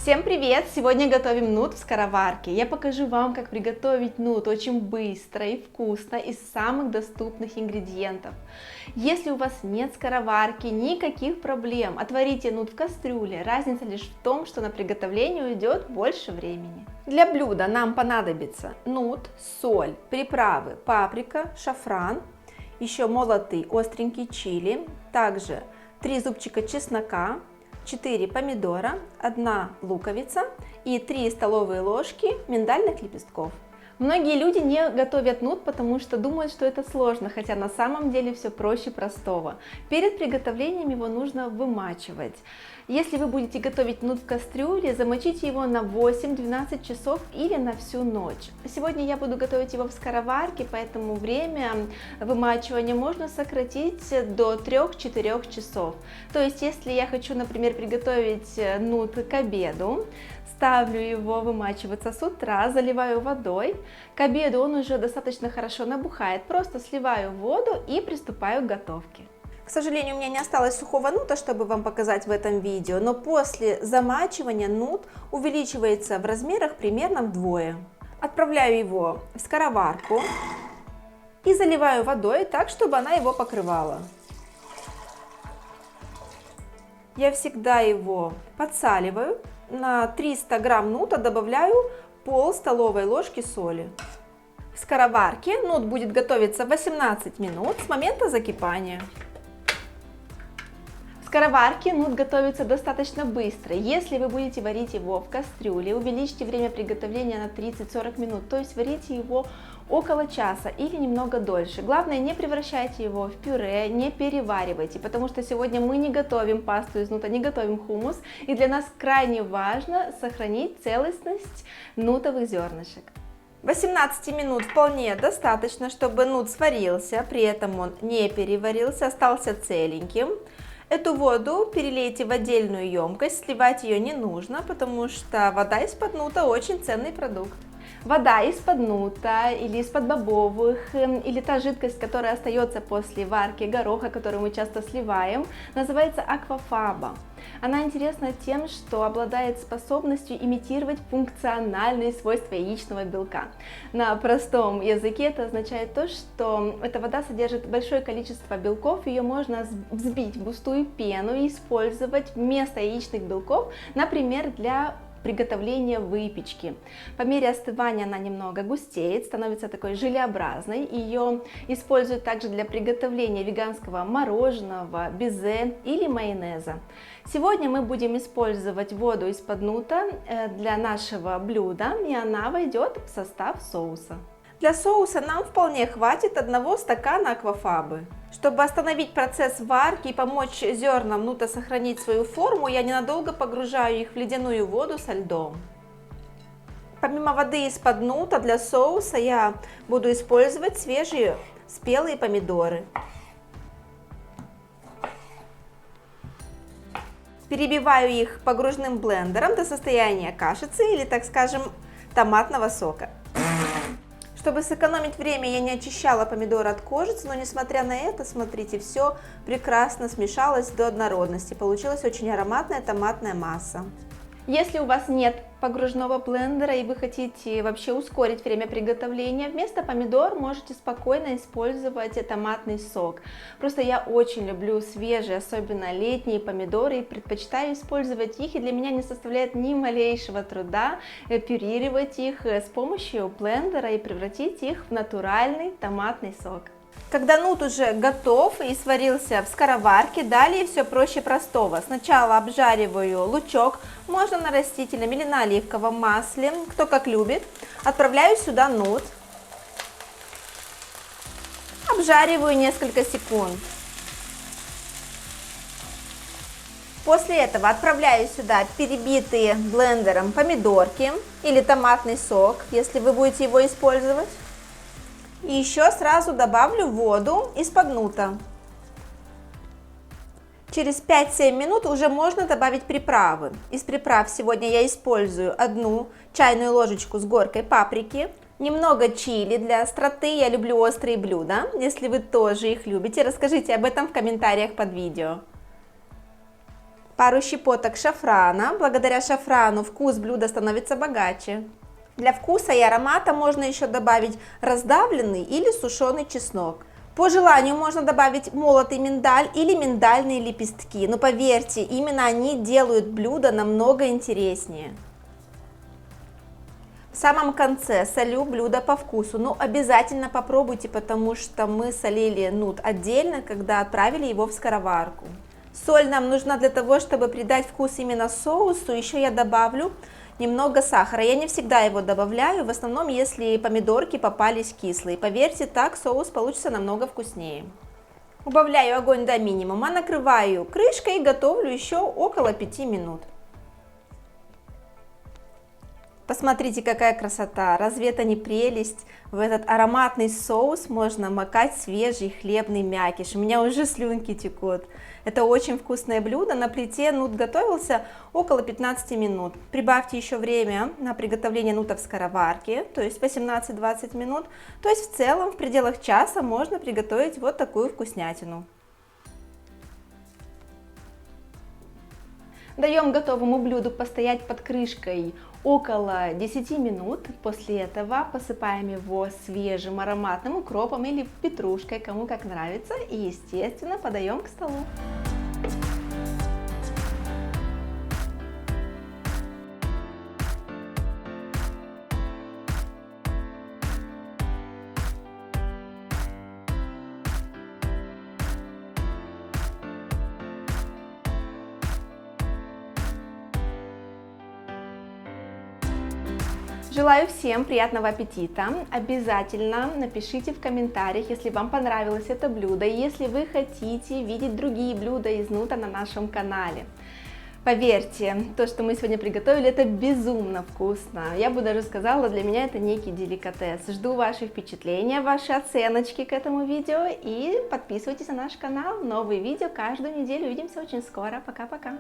Всем привет! Сегодня готовим нут в скороварке. Я покажу вам, как приготовить нут очень быстро и вкусно из самых доступных ингредиентов. Если у вас нет скороварки, никаких проблем. Отварите нут в кастрюле. Разница лишь в том, что на приготовление уйдет больше времени. Для блюда нам понадобится нут, соль, приправы, паприка, шафран, еще молотый остренький чили, также 3 зубчика чеснока, 4 помидора, 1 луковица и 3 столовые ложки миндальных лепестков. Многие люди не готовят нут, потому что думают, что это сложно, хотя на самом деле все проще простого. Перед приготовлением его нужно вымачивать. Если вы будете готовить нут в кастрюле, замочите его на 8-12 часов или на всю ночь. Сегодня я буду готовить его в скороварке, поэтому время вымачивания можно сократить до 3-4 часов. То есть, если я хочу, например, приготовить нут к обеду, ставлю его вымачиваться с утра, заливаю водой. К обеду он уже достаточно хорошо набухает, просто сливаю воду и приступаю к готовке. К сожалению, у меня не осталось сухого нута, чтобы вам показать в этом видео, но после замачивания нут увеличивается в размерах примерно вдвое. Отправляю его в скороварку и заливаю водой так, чтобы она его покрывала. Я всегда его подсаливаю. На 300 грамм нута добавляю пол столовой ложки соли. В скороварке нут будет готовиться 18 минут с момента закипания. В скороварке нут готовится достаточно быстро. Если вы будете варить его в кастрюле, увеличьте время приготовления на 30-40 минут, то есть варите его около часа или немного дольше. Главное, не превращайте его в пюре, не переваривайте, потому что сегодня мы не готовим пасту из нута, не готовим хумус, и для нас крайне важно сохранить целостность нутовых зернышек. 18 минут вполне достаточно, чтобы нут сварился, при этом он не переварился, остался целеньким. Эту воду перелейте в отдельную емкость, сливать ее не нужно, потому что вода из-под нута очень ценный продукт. Вода из-под нута или из-под бобовых, или та жидкость, которая остается после варки гороха, которую мы часто сливаем, называется аквафаба. Она интересна тем, что обладает способностью имитировать функциональные свойства яичного белка. На простом языке это означает то, что эта вода содержит большое количество белков, ее можно взбить в густую пену и использовать вместо яичных белков, например, для приготовления выпечки. По мере остывания она немного густеет, становится такой желеобразной. Ее используют также для приготовления веганского мороженого, безе или майонеза. Сегодня мы будем использовать воду из-под нута для нашего блюда, и она войдет в состав соуса. Для соуса нам вполне хватит 1 стакана аквафабы. Чтобы остановить процесс варки и помочь зернам нута сохранить свою форму, я ненадолго погружаю их в ледяную воду со льдом. Помимо воды из-под нута для соуса я буду использовать свежие спелые помидоры. Перебиваю их погружным блендером до состояния кашицы или, так скажем, томатного сока. Чтобы сэкономить время, я не очищала помидоры от кожицы, но несмотря на это, смотрите, все прекрасно смешалось до однородности. Получилась очень ароматная томатная масса. Если у вас нет погружного блендера и вы хотите вообще ускорить время приготовления, вместо помидор можете спокойно использовать томатный сок. Просто я очень люблю свежие, особенно летние помидоры, и предпочитаю использовать их, и для меня не составляет ни малейшего труда пюрировать их с помощью блендера и превратить их в натуральный томатный сок. Когда нут уже готов и сварился в скороварке, далее все проще простого. Сначала обжариваю лучок, можно на растительном или на оливковом масле, кто как любит. Отправляю сюда нут, обжариваю несколько секунд. После этого отправляю сюда перебитые блендером помидорки или томатный сок, если вы будете его использовать. И еще сразу добавлю воду из-под нута. Через 5-7 минут уже можно добавить приправы. Из приправ сегодня я использую 1 чайную ложечку с горкой паприки, немного чили для остроты, я люблю острые блюда. Если вы тоже их любите, расскажите об этом в комментариях под видео. пару щепоток шафрана. Благодаря шафрану вкус блюда становится богаче. Для вкуса и аромата можно еще добавить раздавленный или сушеный чеснок. По желанию можно добавить молотый миндаль или миндальные лепестки, но поверьте, именно они делают блюдо намного интереснее. В самом конце солю блюдо по вкусу, но обязательно попробуйте, потому что мы солили нут отдельно, когда отправили его в скороварку. Соль нам нужна для того, чтобы придать вкус именно соусу, еще я добавлю немного сахара. Я не всегда его добавляю, в основном если помидорки попались кислые. Поверьте, так соус получится намного вкуснее. Убавляю огонь до минимума, накрываю крышкой и готовлю еще около 5 минут. Посмотрите, какая красота, разве это не прелесть? В этот ароматный соус можно макать свежий хлебный мякиш, у меня уже слюнки текут. Это очень вкусное блюдо, на плите нут готовился около 15 минут. Прибавьте еще время на приготовление нута в скороварке, то есть 18-20 минут. То есть в целом в пределах часа можно приготовить вот такую вкуснятину. Даем готовому блюду постоять под крышкой около 10 минут. После этого посыпаем его свежим ароматным укропом или петрушкой, кому как нравится, и естественно подаем к столу. Желаю всем приятного аппетита. Обязательно напишите в комментариях, если вам понравилось это блюдо, и если вы хотите видеть другие блюда из нута на нашем канале. Поверьте, то, что мы сегодня приготовили, это безумно вкусно. Я бы даже сказала, для меня это некий деликатес. Жду ваши впечатления, ваши оценочки к этому видео и подписывайтесь на наш канал. Новые видео каждую неделю. Увидимся очень скоро. Пока-пока.